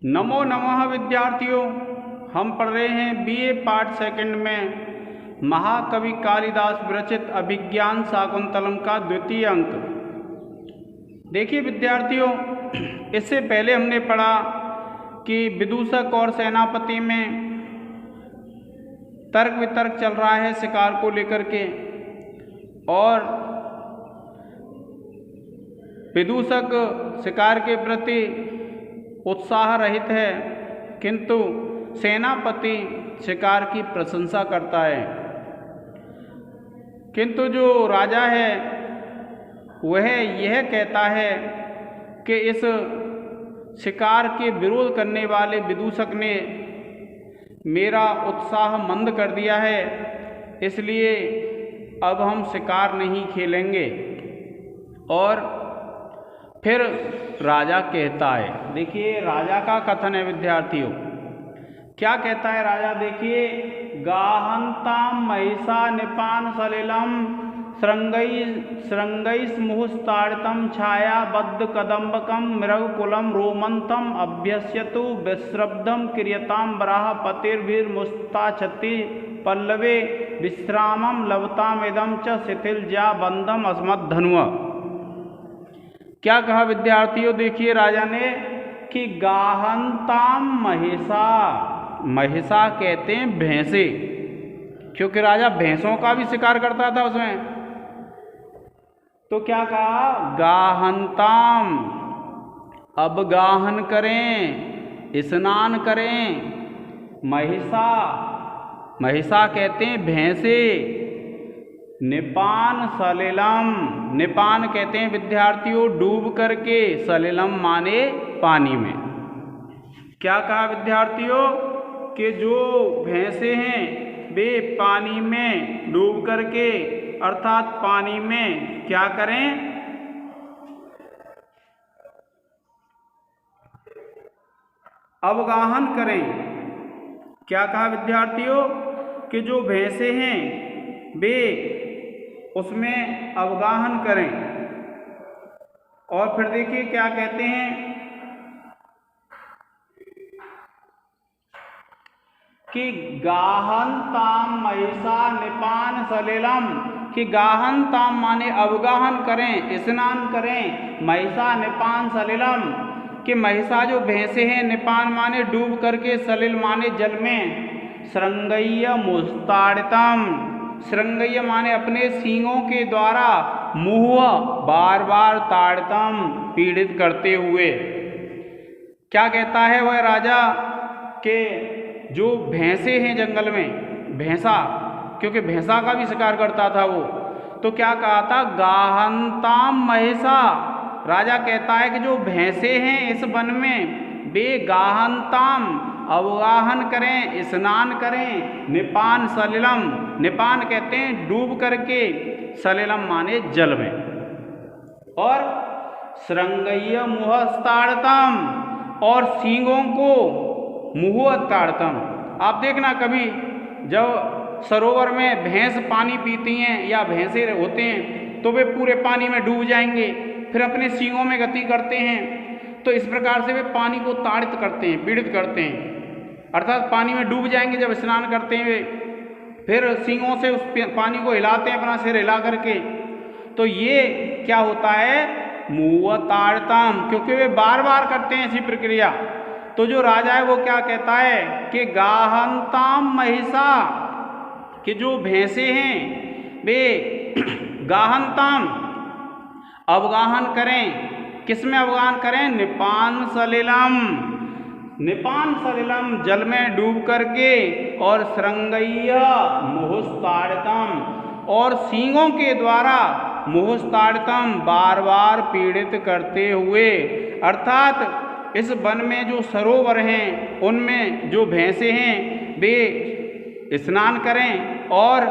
नमो नमः विद्यार्थियों, हम पढ़ रहे हैं बीए पार्ट सेकंड में महाकवि कालिदास विरचित अभिज्ञान शाकुंतलम का द्वितीय अंक। देखिए विद्यार्थियों, इससे पहले हमने पढ़ा कि विदूषक और सेनापति में तर्क वितर्क चल रहा है शिकार को लेकर के, और विदूषक शिकार के प्रति उत्साह रहित है, किंतु सेनापति शिकार की प्रशंसा करता है। किंतु जो राजा है वह यह कहता है कि इस शिकार के विरोध करने वाले विदूषक ने मेरा उत्साह मंद कर दिया है, इसलिए अब हम शिकार नहीं खेलेंगे। और फिर राजा कहता है, देखिए राजा का कथन है विद्यार्थियों, क्या कहता है राजा। देखिए, गाहंताम महिषा निपान सलिलम श्रृंगैस मुहुस्ताड़ितम छाया बद्ध कदम्बकम मृगकुलम रोमंतम अभ्यस्यतु विश्रब्धम क्रियताम वराह पतिर्भिर्मुस्ताछति पल्लवे विश्रामम लवताम इदम च शिथिल जा बंधम अस्मत् धनुआ। क्या कहा विद्यार्थियों, देखिए राजा ने कि गाहंताम महिषा, महिषा कहते हैं भैंसे, क्योंकि राजा भैंसों का भी शिकार करता था उसमें। तो क्या कहा, गाहंताम, अब गाहन करें, स्नान करें। महिषा, महिषा कहते हैं भैंसे। निपान सलिलम, निपान कहते हैं विद्यार्थियों डूब करके, सलिलम माने पानी में। क्या कहा विद्यार्थियों कि जो भैंसे हैं वे पानी में डूब करके, अर्थात पानी में क्या करें, अवगाहन करें। क्या कहा विद्यार्थियों कि जो भैंसे हैं वे उसमें अवगाहन करें। और फिर देखिए क्या कहते हैं कि गाहनताम महिषा निपान सलिलम, कि गाहनताम माने अवगाहन करें, स्नान करें। महिषा निपान सलिलम, कि महिषा जो भैंसे हैं, निपान माने डूब करके, सलिल माने जल में। श्रृंगैय मुस्ताड़ितम, श्रृंगैय माने अपने सींगों के द्वारा, मुहुआ बार बार, ताड़ितम पीड़ित करते हुए। क्या कहता है वह राजा कि जो भैंसे हैं जंगल में, भैंसा, क्योंकि भैंसा का भी शिकार करता था वो, तो क्या कहा था, गाहंताम महिषा। राजा कहता है कि जो भैंसे हैं इस वन में वे गाहंताम अवगाहन करें, स्नान करें। निपान सलिलम, निपान कहते हैं डूब करके, सलिलम माने जल में। और श्रृंगैय मुहस्ताड़तम, और सींगों को मुहुअताड़तम। आप देखना कभी जब सरोवर में भैंस पानी पीती हैं या भैंसे होते हैं तो वे पूरे पानी में डूब जाएंगे, फिर अपने सींगों में गति करते हैं। तो इस प्रकार से वे पानी को ताड़ित करते हैं, पीड़ित करते हैं, अर्थात पानी में डूब जाएंगे जब स्नान करते हैं वे, फिर सींगों से उस पानी को हिलाते हैं अपना सिर हिला करके। तो ये क्या होता है, मुहुअताड़तम, क्योंकि वे बार बार करते हैं ऐसी प्रक्रिया। तो जो राजा है वो क्या कहता है कि गाहंताम महिषा, कि जो भैंसे हैं वे गाहंताम अवगाहन करें। किसमें अवगाहन करें, निपान सलिलम, निपान सलिलम जल में डूब करके, और श्रृंगैय मुहुस्ताड़ितम, और सींगों के द्वारा, मुहुस्ताड़ितम बार बार पीड़ित करते हुए। अर्थात इस वन में जो सरोवर हैं उनमें जो भैंसे हैं वे स्नान करें, और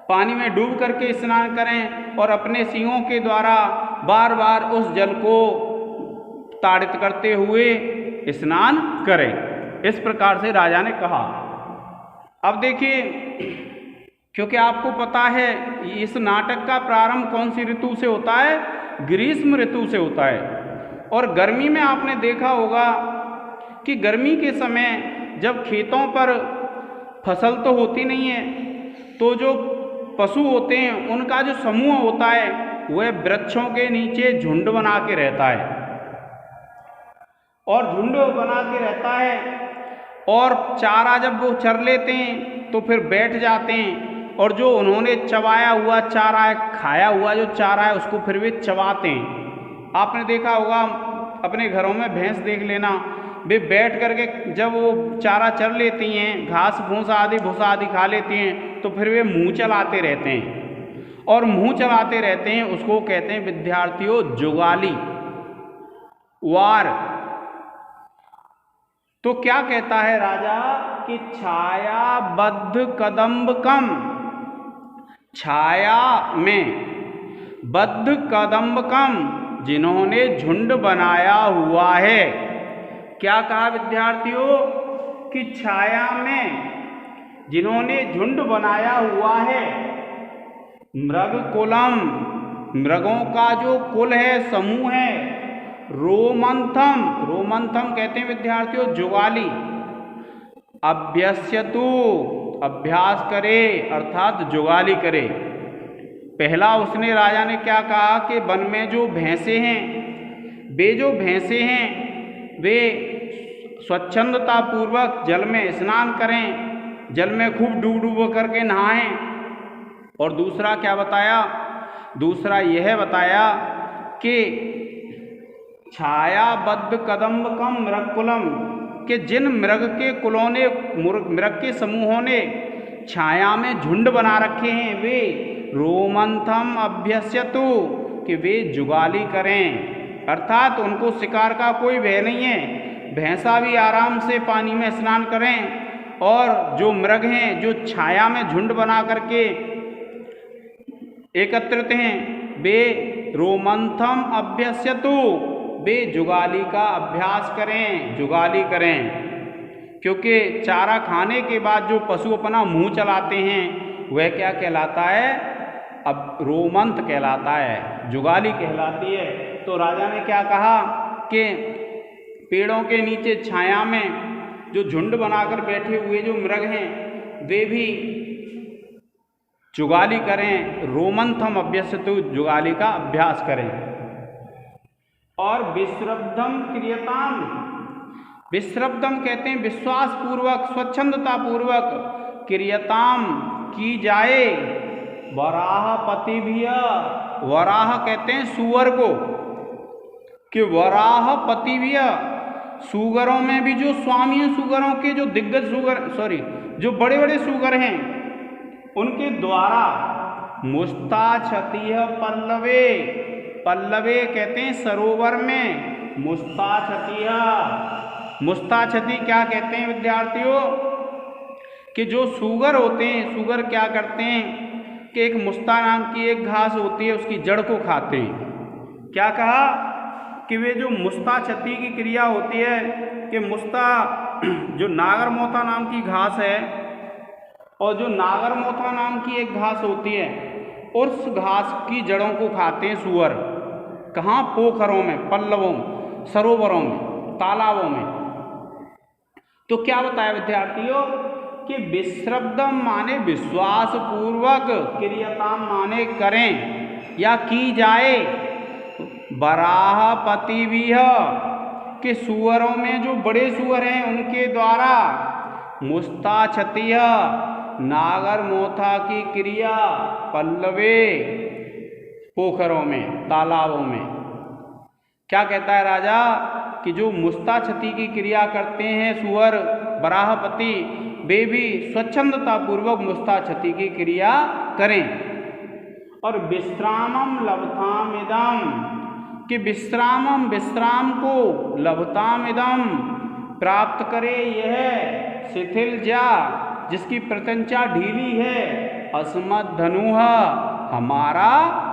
पानी में डूब करके स्नान करें, और अपने सींगों के द्वारा बार बार उस जल को ताड़ित करते हुए स्नान करें। इस प्रकार से राजा ने कहा। अब देखिए, क्योंकि आपको पता है इस नाटक का प्रारंभ कौन सी ऋतु से होता है, ग्रीष्म ऋतु से होता है। और गर्मी में आपने देखा होगा कि गर्मी के समय जब खेतों पर फसल तो होती नहीं है, तो जो पशु होते हैं उनका जो समूह होता है वह वृक्षों के नीचे झुंड बना के रहता है, और झुंड बना के रहता है, और चारा जब वो चर लेते हैं तो फिर बैठ जाते हैं, और जो उन्होंने चबाया हुआ चारा है, खाया हुआ जो चारा है, उसको फिर वे चबाते हैं। आपने देखा होगा अपने घरों में भैंस देख लेना, वे बैठ करके जब वो चारा चर लेती हैं, घास भूसा आदि खा लेती हैं, तो फिर वे मुँह चलाते रहते हैं, और मुँह चलाते रहते हैं उसको कहते हैं विद्यार्थियों जुगाली वार। तो क्या कहता है राजा कि छायाबद्ध कदम्बकम, छाया में बद्ध कदम्बकम, जिन्होंने झुंड बनाया हुआ है। क्या कहा विद्यार्थियों कि छाया में जिन्होंने झुंड बनाया हुआ है, मृग कुलम, मृगों का जो कुल है, समूह है, रोमंथम, रोमंथम कहते हैं विद्यार्थियों जुगाली, अभ्यस्यतु, अभ्यास करे अर्थात जुगाली करे। पहला उसने राजा ने क्या कहा कि वन में जो भैंसे हैं, वे जो भैंसे हैं वे स्वच्छंदता पूर्वक जल में स्नान करें, जल में खूब डूब डूब करके नहाएं। और दूसरा क्या बताया, दूसरा यह बताया कि छायाबद्ध कदम्बकम मृगकुलम, कि जिन मृग के कुलों ने, मृग के समूहों ने छाया में झुंड बना रखे हैं, वे रोमंथम अभ्यस्यतु, कि वे जुगाली करें, अर्थात उनको शिकार का कोई भय नहीं है, भैंसा भी आराम से पानी में स्नान करें। और जो मृग हैं जो छाया में झुंड बना करके एकत्रित हैं, वे रोमंथम अभ्यस्यतु, वे जुगाली का अभ्यास करें, जुगाली करें। क्योंकि चारा खाने के बाद जो पशु अपना मुंह चलाते हैं वह क्या कहलाता है, अब रोमंथ कहलाता है, जुगाली कहलाती है। तो राजा ने क्या कहा कि पेड़ों के नीचे छाया में जो झुंड बनाकर बैठे हुए जो मृग हैं वे भी जुगाली करें, रोमंथम अभ्यस्यतु, जुगाली का अभ्यास करें। और विश्रब्धम क्रियताम, विश्रब्धम कहते हैं विश्वास पूर्वक, स्वच्छंदता पूर्वक, क्रियताम की जाए, वराहपति भी, वराह कहते हैं सुअर को, कि वराहपति भी, सुगरों में भी जो स्वामी हैं, सुगरों के जो दिग्गज सुगर, जो बड़े बड़े सुगर हैं, उनके द्वारा मुस्ताक्षति पल्लवे, पल्लवे कहते हैं सरोवर में, मुस्ताक्षति, मुस्ताक्षति क्या कहते हैं विद्यार्थियों कि जो सुगर होते हैं, सुगर क्या करते हैं कि एक मुस्ता नाम की एक घास होती है, उसकी जड़ को खाते हैं। क्या कहा कि वे जो मुस्ताक्षति की क्रिया होती है कि मुस्ता, जो नागरमोथा नाम की घास है, और जो नागरमोथा नाम की एक घास होती है, उस घास की जड़ों को खाते हैं सुअर। कहाँ? पोखरों में, पल्लवों में, सरोवरों में, तालाबों में। तो क्या बताया विद्यार्थियों कि विश्रब्दम माने विश्वास पूर्वक, क्रियताम माने करें या की जाए, बराहपति भी कि सुअरों में जो बड़े सुअर हैं उनके द्वारा, मुस्ताक्षति नागर मोथा की क्रिया, पल्लवे पोखरों में, तालाबों में। क्या कहता है राजा कि जो मुस्ताक्षति की क्रिया करते हैं सुअर, बराहपति, वे भी स्वच्छंदता पूर्वक मुस्ताक्षति की क्रिया करें। और विश्रामम लभताम इदम, कि विश्रामम, विश्राम को, लभताम इदम प्राप्त करे यह, शिथिल जा जिसकी प्रत्यंचा ढीली है, अस्मत् धनुः हमारा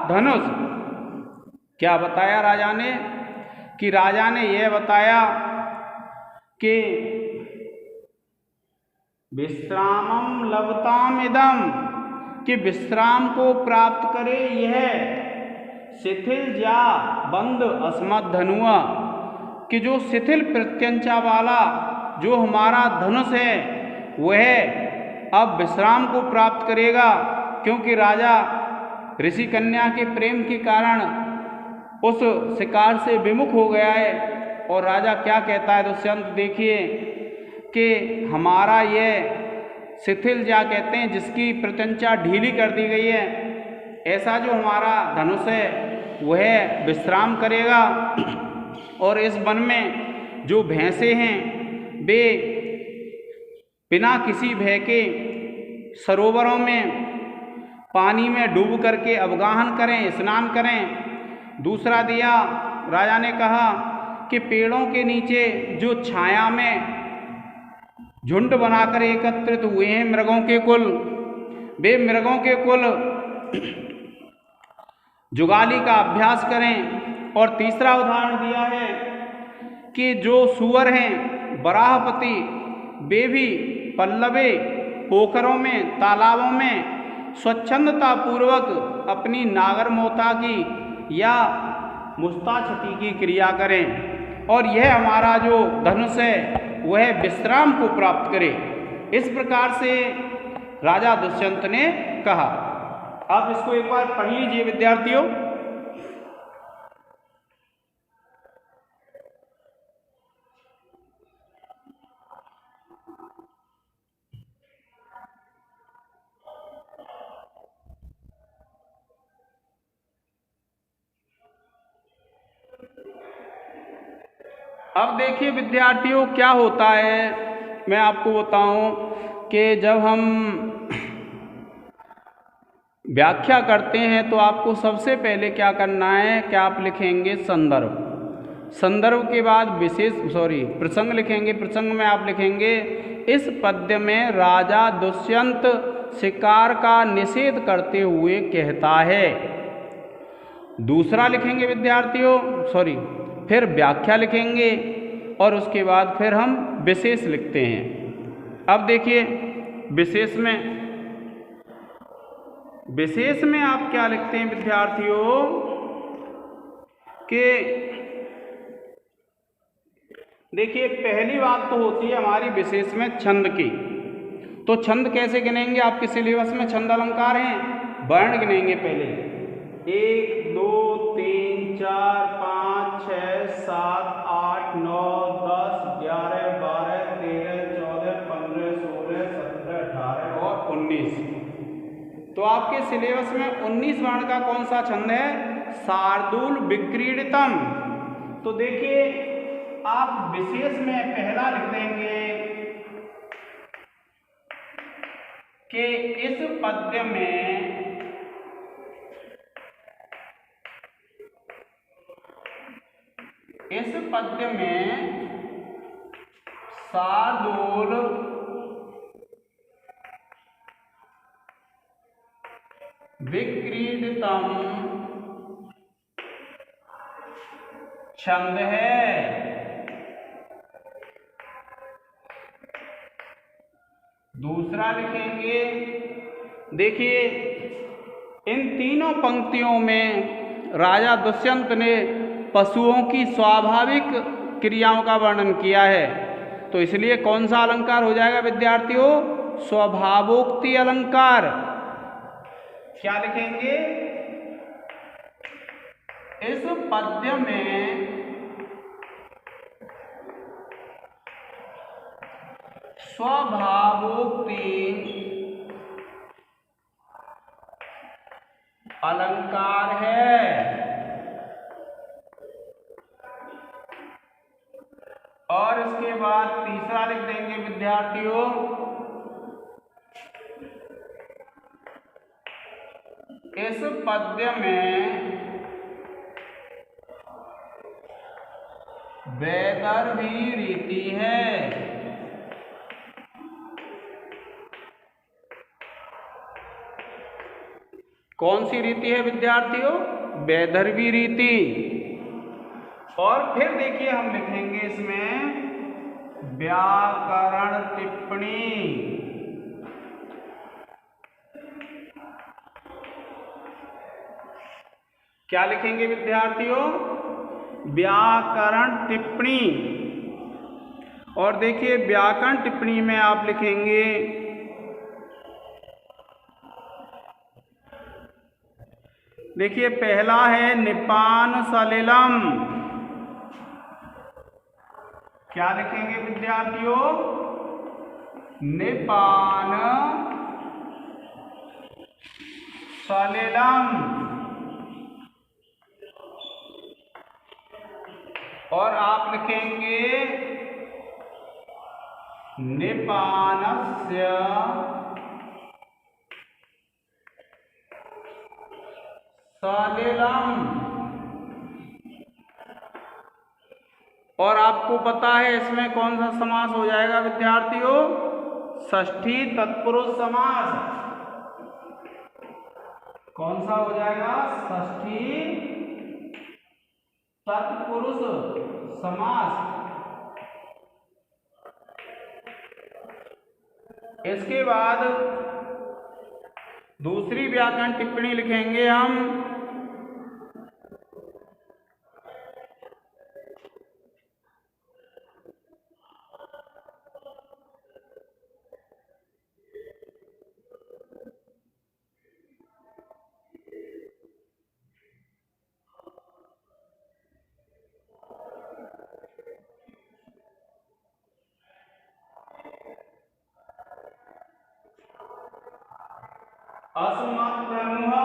धनुष। क्या बताया राजा ने कि राजा ने यह बताया कि विश्रामम लभताम इदम, कि विश्राम को प्राप्त करे यह, शिथिल जा बंद, अस्मत् धनुः, कि जो शिथिल प्रत्यंचा वाला जो हमारा धनुष है वह अब विश्राम को प्राप्त करेगा, क्योंकि राजा ऋषि कन्या के प्रेम के कारण उस शिकार से विमुख हो गया है। और राजा क्या कहता है दुष्यंत, देखिए कि हमारा यह शिथिल जा कहते हैं जिसकी प्रत्यंचा ढीली कर दी गई है, ऐसा जो हमारा धनुष है वह विश्राम करेगा। और इस वन में जो भैंसे हैं वे बिना किसी भय के सरोवरों में पानी में डूब करके अवगाहन करें, स्नान करें। दूसरा दिया, राजा ने कहा कि पेड़ों के नीचे जो छाया में झुंड बनाकर एकत्रित हुए हैं मृगों के कुल, वे मृगों के कुल जुगाली का अभ्यास करें। और तीसरा उदाहरण दिया है कि जो सुअर हैं बराहपति, वे भी पल्लवे पोखरों में तालाबों में स्वच्छंदता पूर्वक अपनी नागरमोता की या मुस्ताछती की क्रिया करें, और यह हमारा जो धनुष है वह विश्राम को प्राप्त करे। इस प्रकार से राजा दुष्यंत ने कहा। आप इसको एक बार पढ़ लीजिए विद्यार्थियों। अब देखिए विद्यार्थियों क्या होता है, मैं आपको बताऊं कि जब हम व्याख्या करते हैं तो आपको सबसे पहले क्या करना है कि आप लिखेंगे संदर्भ, संदर्भ के बाद प्रसंग लिखेंगे। प्रसंग में आप लिखेंगे इस पद्य में राजा दुष्यंत शिकार का निषेध करते हुए कहता है। दूसरा लिखेंगे विद्यार्थियों, फिर व्याख्या लिखेंगे और उसके बाद फिर हम विशेष लिखते हैं। अब देखिए विशेष में आप क्या लिखते हैं विद्यार्थियों कि देखिए पहली बात तो होती है हमारी विशेष में छंद की। तो छंद कैसे गिनेंगे, आपके सिलेबस में छंद अलंकार हैं, वर्ण गिनेंगे पहले 1 2 3 4 5 6 7 8 9 10 11 12 13 14 15 16 17 18 और 19। तो आपके सिलेबस में 19 वर्ण का कौन सा छंद है, शार्दूल विक्रीडितम। तो देखिए आप विशेष में पहला लिख देंगे कि इस पद्य में शार्दूल विक्रीडितम छंद है। दूसरा लिखेंगे, देखिए इन तीनों पंक्तियों में राजा दुष्यंत ने पशुओं की स्वाभाविक क्रियाओं का वर्णन किया है। तो इसलिए कौन सा अलंकार हो जाएगा विद्यार्थियों, स्वभावोक्ति अलंकार। क्या लिखेंगे, इस पद्य में स्वभावोक्ति अलंकार है। और इसके बाद तीसरा लिख देंगे विद्यार्थियों, इस पद्य में वैदर्भी रीति है। कौन सी रीति है विद्यार्थियों, वैदर्भी रीति। और फिर देखिए हम लिखेंगे इसमें व्याकरण टिप्पणी। क्या लिखेंगे विद्यार्थियों, व्याकरण टिप्पणी। और देखिए व्याकरण टिप्पणी में आप लिखेंगे देखिए पहला है निपान सलिलम। क्या लिखेंगे विद्यार्थियों? निपान सलिलम। और आप लिखेंगे निपानस्य सलिलम। और आपको पता है इसमें कौन सा समास हो जाएगा विद्यार्थियों? षष्ठी तत्पुरुष समास। कौन सा हो जाएगा? षष्ठी तत्पुरुष समास। इसके बाद दूसरी व्याकरण टिप्पणी लिखेंगे हम अस्मत्तनुः।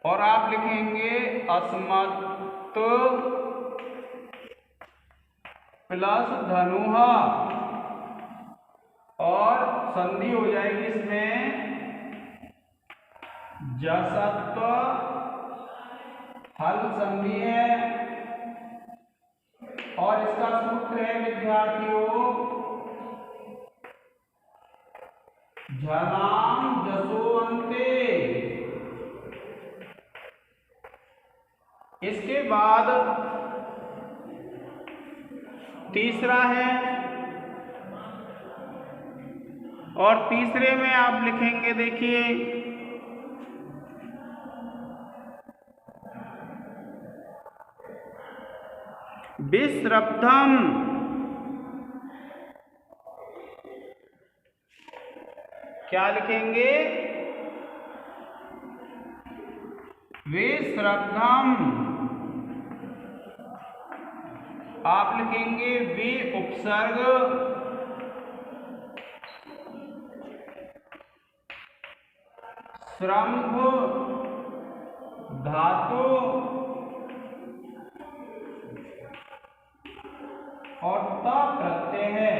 और आप लिखेंगे अस्मत् प्लस धनुः। और संधि हो जाएगी इसमें जसत्व हल संधि है। और इसका सूत्र है विद्यार्थियों झलाम जसो अन्ते। इसके बाद तीसरा है और तीसरे में आप लिखेंगे देखिए विश्रब्धम। क्या लिखेंगे? विश्रब्धम। आप लिखेंगे वि उपसर्ग श्रम्भ धातु और त प्रत्यय है।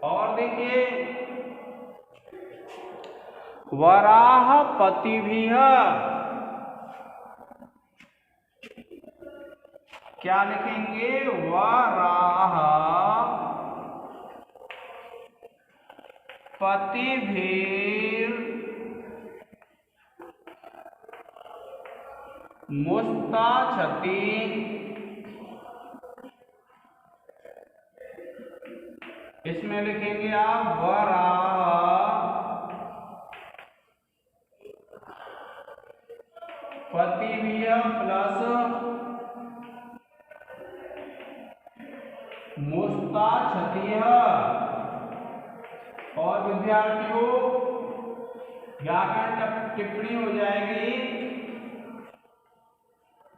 और देखिए वराहपतिभिः। क्या लिखेंगे? वराह पतिभिर मुस्ताछति। इसमें लिखेंगे आप वराह पतिभिः प्लस मुस्ताछतिः। और विद्यार्थियों व्याकरण टिप्पणी हो जाएगी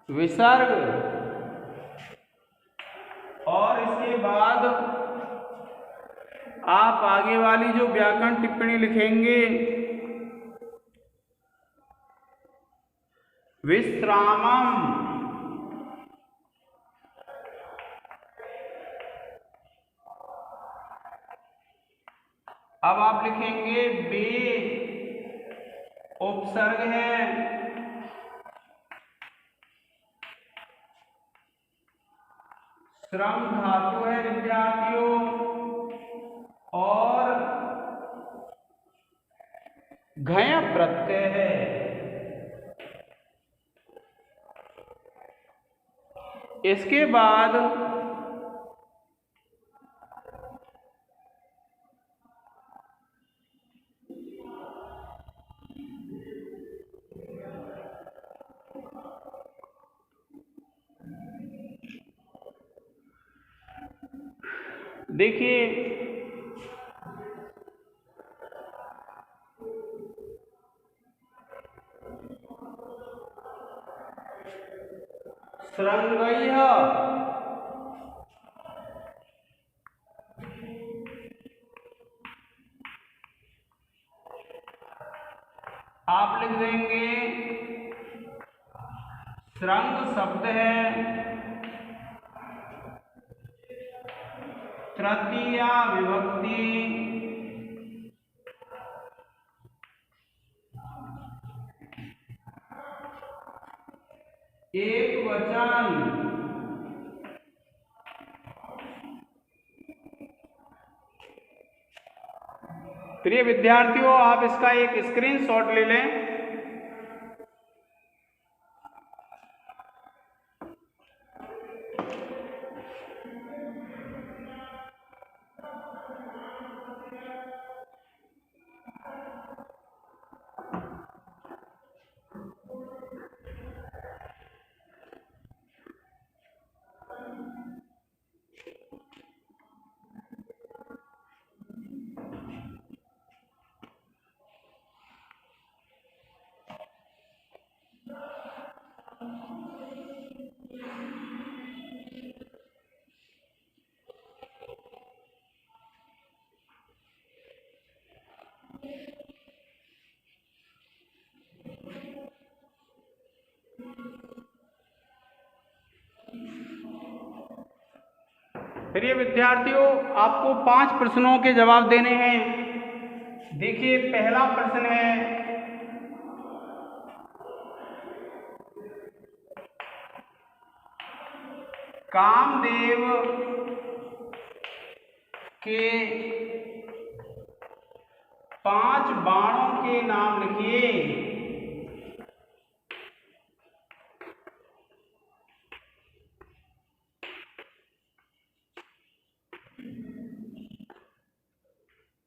विसर्ग। और इसके बाद आप आगे वाली जो व्याकरण टिप्पणी लिखेंगे विश्रामम। अब आप लिखेंगे बे उपसर्ग है श्रम धातु है विद्यार्थियों और घय प्रत्यय है। इसके बाद देखिए शृंगैः आप लिख देंगे शृंग शब्द है तृतीया विभक्ति एक वचन। प्रिय विद्यार्थियों, आप इसका एक स्क्रीनशॉट ले लें। प्रिय विद्यार्थियों, आपको 5 प्रश्नों के जवाब देने हैं। देखिए पहला प्रश्न है, कामदेव के 5 बाणों के नाम लिखिए।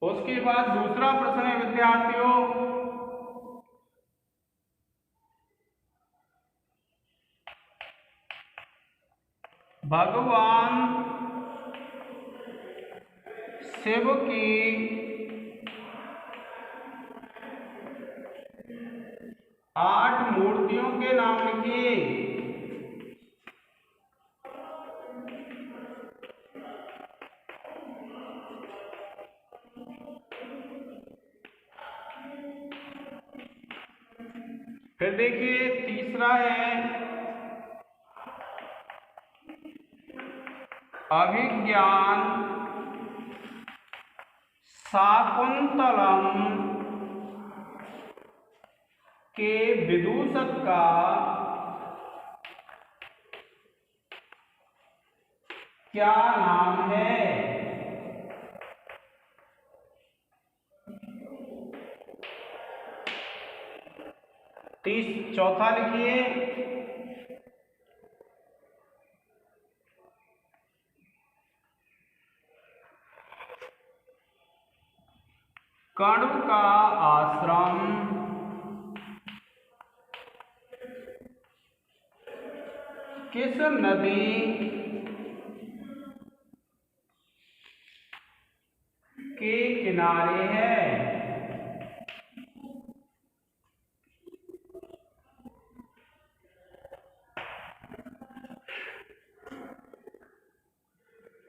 उसके बाद दूसरा प्रश्न है विद्यार्थियों, भगवान शिव की 8 मूर्तियों के नाम लिखिए। फिर देखिए तीसरा है, अभिज्ञान शाकुंतलम के विदूषक का क्या नाम है? चौथा लिखिए, कण्व का आश्रम किस नदी के किनारे है?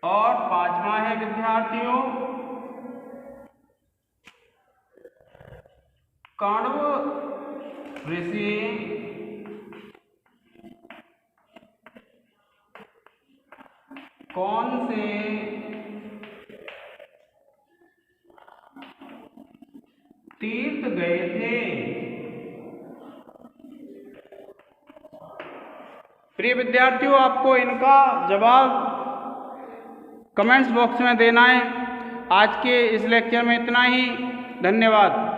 और 5वां है विद्यार्थियों, कण्व ऋषि कौन से तीर्थ गए थे? प्रिय विद्यार्थियों, आपको इनका जवाब कमेंट्स बॉक्स में देना है। आज के इस लेक्चर में इतना ही। धन्यवाद।